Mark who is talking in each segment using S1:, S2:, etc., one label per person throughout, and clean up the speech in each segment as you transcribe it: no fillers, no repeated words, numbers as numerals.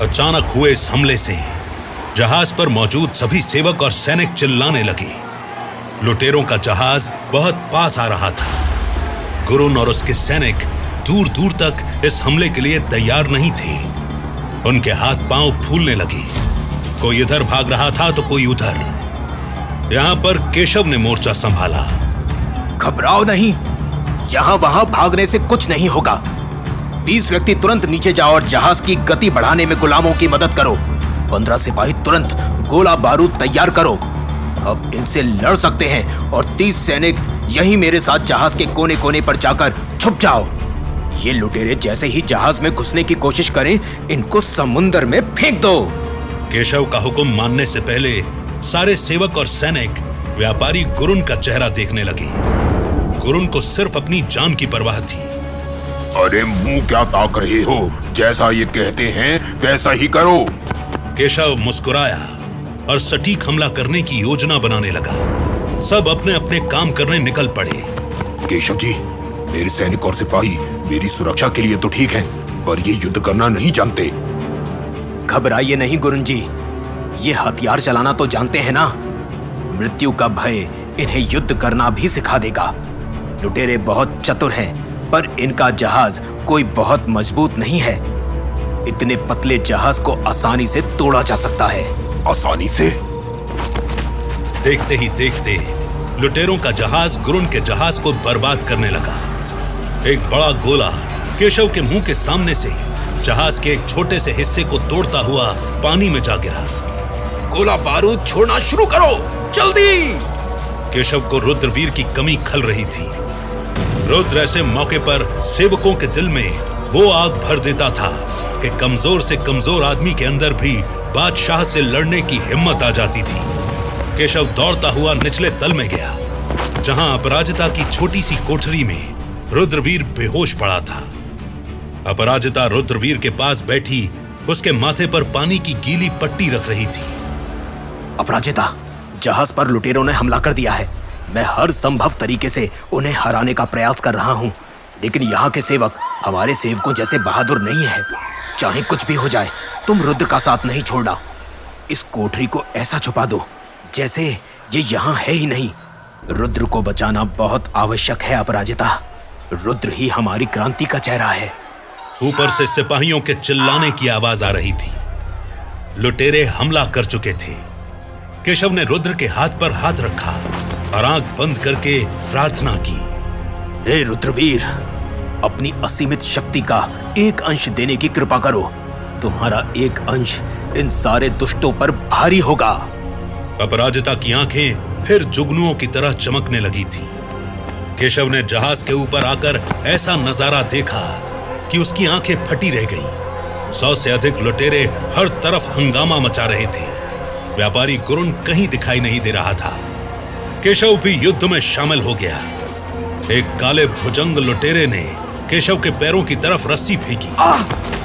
S1: अचानक हुए इस हमले से जहाज पर मौजूद सभी सेवक और सैनिक चिल्लाने लगे। लुटेरों का जहाज बहुत पास आ रहा था। गुरुन और उसके सैनिक दूर दूर तक इस हमले के लिए तैयार नहीं थे। उनके हाथ पांव फूलने लगे। कोई इधर भाग रहा था तो कोई उधर। यहां पर केशव ने मोर्चा संभाला।
S2: घबराओ नहीं, यहाँ वहां भागने से कुछ नहीं होगा। 20 व्यक्ति तुरंत नीचे जाओ और जहाज की गति बढ़ाने में गुलामों की मदद करो। 15 सिपाही तुरंत गोला बारूद तैयार करो। अब इनसे लड़ सकते हैं और 30 सैनिक यहीं मेरे साथ जहाज के कोने कोने पर जाकर छुप जाओ। ये लुटेरे जैसे ही जहाज में घुसने की कोशिश करें, इनको समुद्र में फेंक दो।
S1: केशव का हुक्म मानने से पहले सारे सेवक और सैनिक व्यापारी गुरुन का चेहरा देखने लगे। गुरुन को सिर्फ अपनी जान की परवाह थी।
S3: अरे मुंह क्या ताक रहे हो? जैसा ये कहते हैं वैसा ही करो।
S1: केशव मुस्कुराया और सटीक हमला करने की योजना बनाने लगा। सब अपने अपने काम करने निकल पड़े।
S3: केशव जी, मेरे सैनिक और सिपाही मेरी सुरक्षा के लिए तो ठीक हैं, पर ये युद्ध करना नहीं जानते।
S2: घबराइए नहीं गुरुन जी, ये हथियार चलाना तो जानते हैं ना। मृत्यु का भय इन्हें युद्ध करना भी सिखा देगा। लुटेरे बहुत चतुर हैं, पर इनका जहाज कोई बहुत मजबूत नहीं है। इतने पतले जहाज को आसानी से तोड़ा जा सकता है।
S3: आसानी से?
S1: देखते ही देखते लुटेरों का जहाज गुरुन के जहाज को बर्बाद करने लगा। एक बड़ा गोला केशव के मुंह के सामने से जहाज के एक छोटे से हिस्से को तोड़ता हुआ पानी में जा गिरा।
S2: गोला बारूद छोड़ना शुरू करो, जल्दी!
S1: केशव को रुद्रवीर की कमी खल रही थी। रुद्र ऐसे मौके पर सेवकों के दिल में वो आग भर देता था कि कमजोर से कमजोर आदमी के अंदर भी बादशाह से लड़ने की हिम्मत आ जाती थी। केशव दौड़ता हुआ निचले तल में गया, जहां अपराजिता की छोटी सी कोठरी में रुद्रवीर बेहोश पड़ा था। अपराजिता रुद्रवीर के पास बैठी उसके माथे पर पानी की गीली पट्टी रख रही थी।
S2: अपराजिता, जहाज पर लुटेरों ने हमला कर दिया है। मैं हर संभव तरीके से उन्हें हराने का प्रयास कर रहा हूँ, लेकिन यहाँ के सेवक हमारे सेवकों जैसे बहादुर नहीं है। चाहे कुछ भी हो जाए, तुम रुद्र का साथ नहीं छोड़ना। इस कोठरी को ऐसा छुपा दो जैसे ये यहाँ है ही नहीं। रुद्र को बचाना बहुत आवश्यक है अपराजिता। रुद्र ही हमारी क्रांति का चेहरा है।
S1: ऊपर से सिपाहियों के चिल्लाने की आवाज आ रही थी। लुटेरे हमला कर चुके थे। केशव ने रुद्र के हाथ पर हाथ रखा और आंख बंद करके प्रार्थना की।
S2: हे रुद्रवीर, अपनी असीमित शक्ति का एक अंश देने की कृपा करो। तुम्हारा एक अंश इन सारे दुष्टों पर भारी होगा।
S1: अपराजिता की आंखें फिर जुगनुओं की तरह चमकने लगी थी। केशव ने जहाज के ऊपर आकर ऐसा नजारा देखा कि उसकी आंखें फटी रह गईं। 100 से अधिक लुटेरे हर तरफ हंगामा मचा रहे थे। व्यापारी गुरुन कहीं दिखाई नहीं दे रहा था। केशव भी युद्ध में शामिल हो गया। एक काले भुजंग लुटेरे ने केशव के पैरों की तरफ रस्सी फेंकी।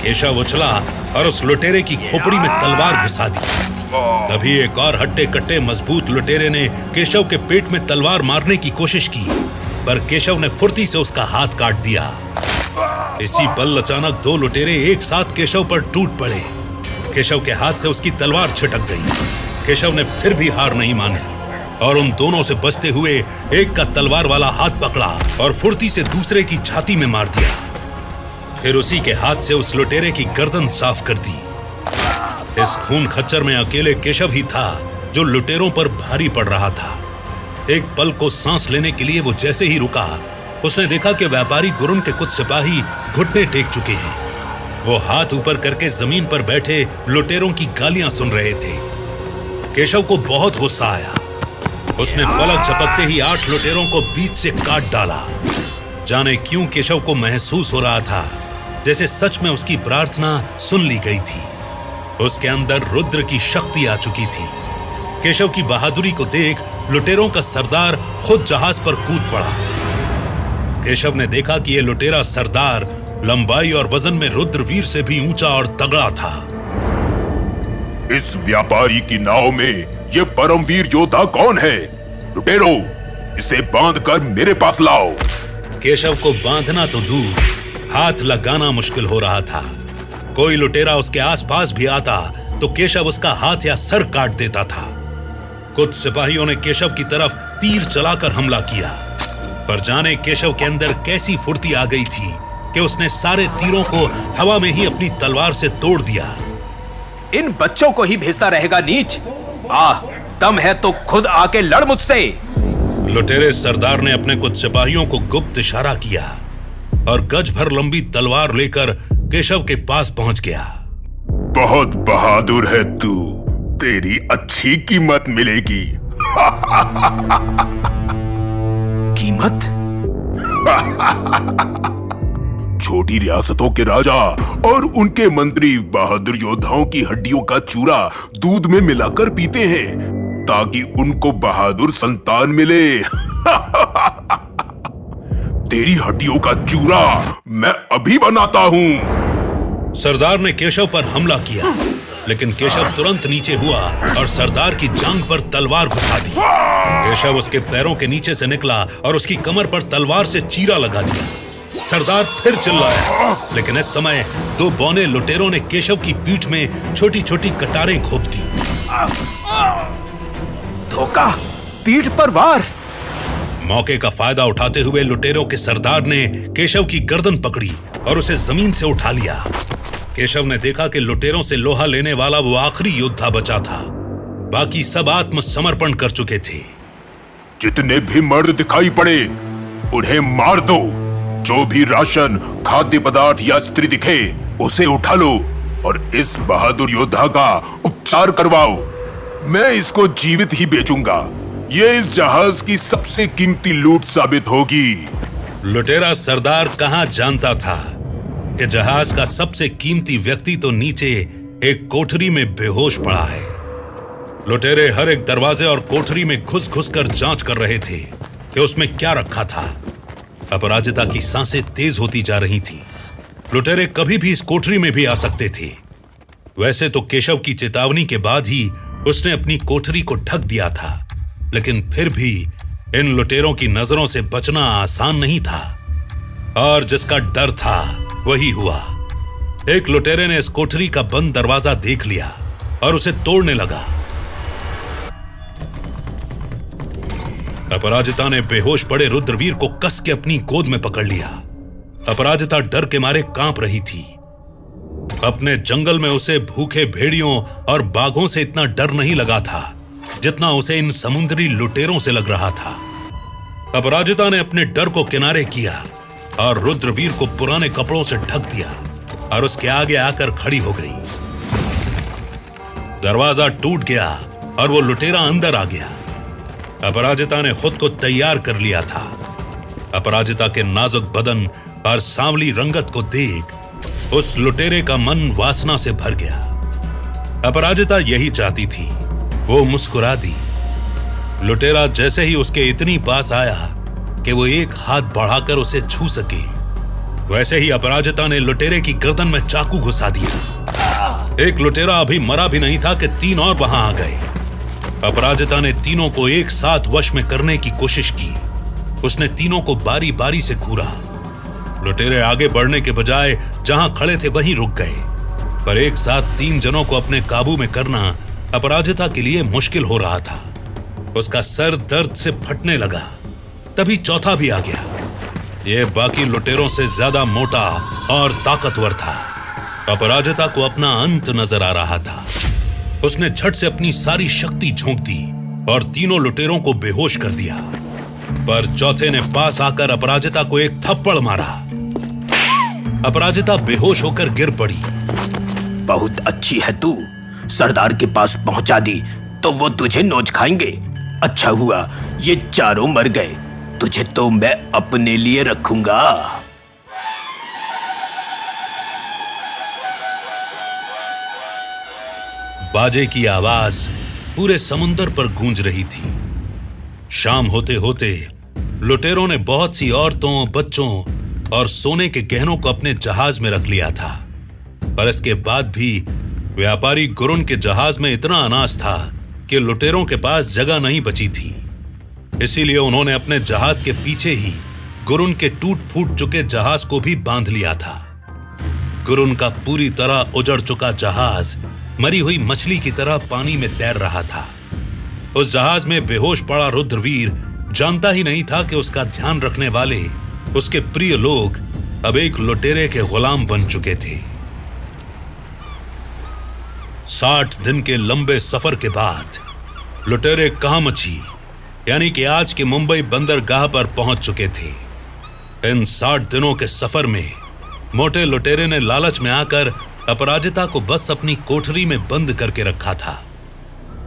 S1: केशव उछला और उस लुटेरे की खोपड़ी में तलवार घुसा दी। तभी एक और हट्टे कट्टे मजबूत लुटेरे ने केशव के पेट में तलवार मारने की कोशिश की, पर केशव ने फुर्ती से उसका हाथ काट दिया। इसी पल अचानक 2 लुटेरे एक साथ केशव पर टूट पड़े। केशव के हाथ से उसकी तलवार छिटक गई। केशव ने फिर भी हार नहीं मानी और उन दोनों से बचते हुए एक का तलवार वाला हाथ पकड़ा और फुर्ती से दूसरे की छाती में मार दिया। फिर उसी के हाथ से उस लुटेरे की गर्दन साफ कर दी। इस खून खच्चर में अकेले केशव ही था जो लुटेरों पर भारी पड़ रहा था। एक पल को सांस लेने के लिए वो जैसे ही रुका, उसने देखा कि व्यापारी गुरुन के कुछ सिपाही घुटने टेक चुके हैं। वो हाथ ऊपर करके जमीन पर बैठे लुटेरों की गालियां सुन रहे थे। केशव को बहुत गुस्सा आया। उसने पलक झपकते ही 8 लुटेरों को बीच से काट डाला। जाने क्यों केशव को महसूस हो रहा था जैसे सच में उसकी प्रार्थना सुन ली गई थी। उसके अंदर रुद्र की शक्ति आ चुकी थी। केशव की बहादुरी को देख लुटेरों का सरदार खुद जहाज पर कूद पड़ा। केशव ने देखा कि यह लुटेरा सरदार लंबाई और वजन में रुद्रवीर से भी ऊंचा और तगड़ा था।
S3: इस व्यापारी की नाव में ये परमवीर योद्धा कौन है? लुटेरो, इसे बांधकर मेरे पास लाओ।
S1: केशव को बांधना तो दूर, हाथ लगाना मुश्किल हो रहा था। कोई लुटेरा उसके आसपास भी आता तो केशव उसका हाथ या सर काट देता था। कुछ सिपाहियों ने केशव की तरफ तीर चलाकर हमला किया, पर जाने केशव के अंदर कैसी फुर्ती आ गई थी कि उसने सारे तीरों को हवा में ही अपनी तलवार से तोड़ दिया।
S2: इन बच्चों को ही भेजता रहेगा नीच। दम है तो खुद आके लड़ मुझसे।
S1: लुटेरे सरदार ने अपने कुछ सिपाहियों को गुप्त इशारा किया और गज भर लंबी तलवार लेकर केशव के पास पहुंच गया।
S3: बहुत बहादुर है तू, तेरी अच्छी कीमत मिलेगी।
S2: कीमत?
S3: छोटी रियासतों के राजा और उनके मंत्री बहादुर योद्धाओं की हड्डियों का चूरा दूध में मिलाकर पीते हैं ताकि उनको बहादुर संतान मिले। तेरी हड्डियों का चूरा मैं अभी बनाता हूँ।
S1: सरदार ने केशव पर हमला किया, लेकिन केशव तुरंत नीचे हुआ और सरदार की जांघ पर तलवार घुसा दी। केशव उसके पैरों के नीचे से निकला और उसकी कमर पर तलवार से चीरा लगा दिया। सरदार फिर चिल्लाया, लेकिन इस समय दो बौने लुटेरों ने केशव की पीठ में छोटी छोटी कटारें घोंप दी।
S2: धोखा, पीठ पर वार।
S1: मौके का फायदा उठाते हुए लुटेरों के सरदार ने केशव की गर्दन पकड़ी और उसे जमीन से उठा लिया। केशव ने देखा कि लुटेरों से लोहा लेने वाला वो आखिरी योद्धा बचा था, बाकी सब आत्मसमर्पण कर चुके थे।
S3: जितने भी मर्द दिखाई पड़े उन्हें मार दो। जो भी राशन, खाद्य पदार्थ या स्त्री दिखे उसे उठा लो और इस बहादुर योद्धा का उपचार करवाओ। मैं इसको जीवित ही बेचूंगा। ये इस जहाज की सबसे कीमती लूट साबित होगी।
S1: लुटेरा सरदार कहां जानता था कि जहाज का सबसे कीमती व्यक्ति तो नीचे एक कोठरी में बेहोश पड़ा है। लुटेरे हर एक दरवाजे और कोठरी में घुस घुस कर जांच कर रहे थे कि उसमें क्या रखा था। अपराजिता की सांसें तेज होती जा रही थीं। लुटेरे कभी भी इस कोठरी में भी आ सकते थे। वैसे तो केशव की चेतावनी के बाद ही उसने अपनी कोठरी को ढक दिया था, लेकिन फिर भी इन लुटेरों की नजरों से बचना आसान नहीं था। और जिसका डर था वही हुआ। एक लुटेरे ने इस कोठरी का बंद दरवाजा देख लिया और उसे तोड़ने लगा। अपराजिता ने बेहोश पड़े रुद्रवीर को कस के अपनी गोद में पकड़ लिया। अपराजिता डर के मारे कांप रही थी। अपने जंगल में उसे भूखे भेड़ियों और बाघों से इतना डर नहीं लगा था जितना उसे इन समुद्री लुटेरों से लग रहा था। अपराजिता ने अपने डर को किनारे किया और रुद्रवीर को पुराने कपड़ों से ढक दिया और उसके आगे आकर खड़ी हो गई। दरवाजा टूट गया और वो लुटेरा अंदर आ गया। अपराजिता ने खुद को तैयार कर लिया था। अपराजिता के नाजुक बदन और सांवली रंगत को देख उस लुटेरे का मन वासना से भर गया। अपराजिता यही चाहती थी। वो मुस्कुरा दी। लुटेरा जैसे ही उसके इतनी पास आया कि वो एक हाथ बढ़ाकर उसे छू सके, वैसे ही अपराजिता ने लुटेरे की गर्दन में चाकू घुसा दिया। एक लुटेरा अभी मरा भी नहीं था कि तीन और वहां आ गए। अपराजिता ने तीनों को एक साथ वश में करने की कोशिश की। उसने तीनों को बारी बारी से घूरा। लुटेरे आगे बढ़ने के बजाय जहां खड़े थे वहीं रुक गए, पर एक साथ तीन जनों को अपने काबू में करना अपराजिता के लिए मुश्किल हो रहा था। उसका सर दर्द से फटने लगा। तभी चौथा भी आ गया। यह बाकी लुटेरों से ज्यादा मोटा और ताकतवर था। अपराजिता को अपना अंत नजर आ रहा था। उसने झट से अपनी सारी शक्ति झोंक दी और तीनों लुटेरों को बेहोश कर दिया, पर चौथे ने पास आकर अपराजिता को एक थप्पड़ मारा। अपराजिता बेहोश होकर गिर पड़ी।
S2: बहुत अच्छी है तू, सरदार के पास पहुंचा दी तो वो तुझे नोच खाएंगे। अच्छा हुआ ये चारों मर गए, तुझे तो मैं अपने लिए रखूंगा।
S1: बाजे की आवाज पूरे समुंदर पर गूंज रही थी। शाम होते होते लुटेरों ने बहुत सी औरतों, बच्चों और सोने के गहनों को अपने जहाज में रख लिया था, पर इसके बाद भी व्यापारी गुरुन के जहाज में इतना अनाज था कि लुटेरों के पास जगह नहीं बची थी। इसीलिए उन्होंने अपने जहाज के पीछे ही गुरुन के टूट फूट चुके जहाज को भी बांध लिया था। गुरुन का पूरी तरह उजड़ चुका जहाज मरी हुई मछली की तरह पानी में तैर रहा था। उस जहाज में बेहोश पड़ा रुद्रवीर जानता ही नहीं था कि उसका ध्यान रखने वाले उसके प्रिय लोग अब एक लुटेरे के गुलाम बन चुके थे। 60 दिन के लंबे सफर के बाद लुटेरे कामची यानी कि आज के मुंबई बंदरगाह पर पहुंच चुके थे। इन 60 दिनों के सफर में मोटे लुटेरे ने लालच में आकर अपराजिता को बस अपनी कोठरी में बंद करके रखा था।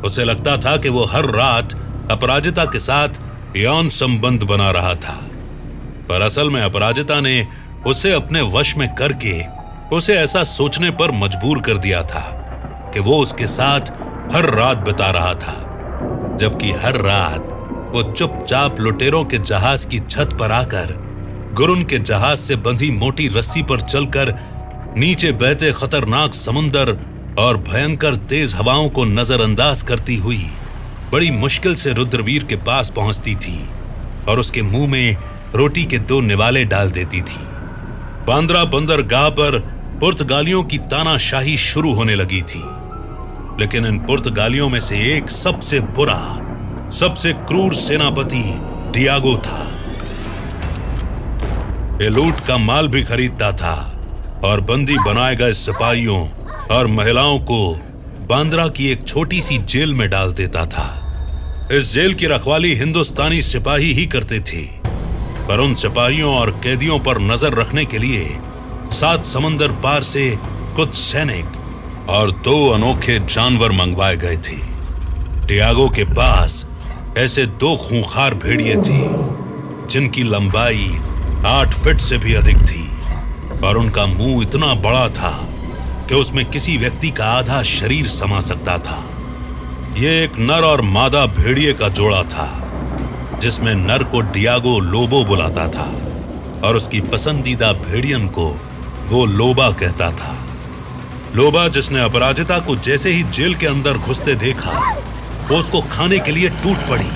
S1: उसे लगता था कि वो हर रात अपराजिता के साथ यौन संबंध बना रहा था, पर असल में अपराजिता ने उसे अपने वश में करके उसे ऐसा सोचने पर मजबूर कर दिया था कि वो उसके साथ हर रात बिता रहा था, जबकि हर रात वो चुपचाप लुटेरों के जहाज की छत पर आकर गुरुन के जहाज से बंधी मोटी रस्सी पर चलकर नीचे बहते खतरनाक समुंदर और भयंकर तेज हवाओं को नजरअंदाज करती हुई बड़ी मुश्किल से रुद्रवीर के पास पहुंचती थी और उसके मुंह में रोटी के 2 निवाले डाल देती थी। बांद्रा बंदरगाह पर पुर्तगालियों की तानाशाही शुरू होने लगी थी, लेकिन इन पुर्तगालियों में से एक सबसे बुरा, सबसे क्रूर सेनापति डियागो था। ये लूट का माल भी खरीदता था और बंदी बनाए गए सिपाहियों और महिलाओं को बांद्रा की एक छोटी सी जेल में डाल देता था। इस जेल की रखवाली हिंदुस्तानी सिपाही ही करते थे, पर उन सिपाहियों और कैदियों पर नजर रखने के लिए 7 समंदर पार से कुछ सैनिक और 2 अनोखे जानवर मंगवाए गए थे। डियागो के पास ऐसे 2 खूंखार भेड़िए थे जिनकी लंबाई 8 फीट से भी अधिक थी और उनका मुंह इतना बड़ा था कि उसमें किसी व्यक्ति का आधा शरीर समा सकता था। यह एक नर और मादा भेड़िए का जोड़ा था, जिसमें नर को डियागो लोबो बुलाता था और उसकी पसंदीदा भेड़ियन को वो लोबा कहता था। लोबा, जिसने अपराजिता को जैसे ही जेल के अंदर घुसते देखा, वो उसको खाने के लिए टूट पड़ी,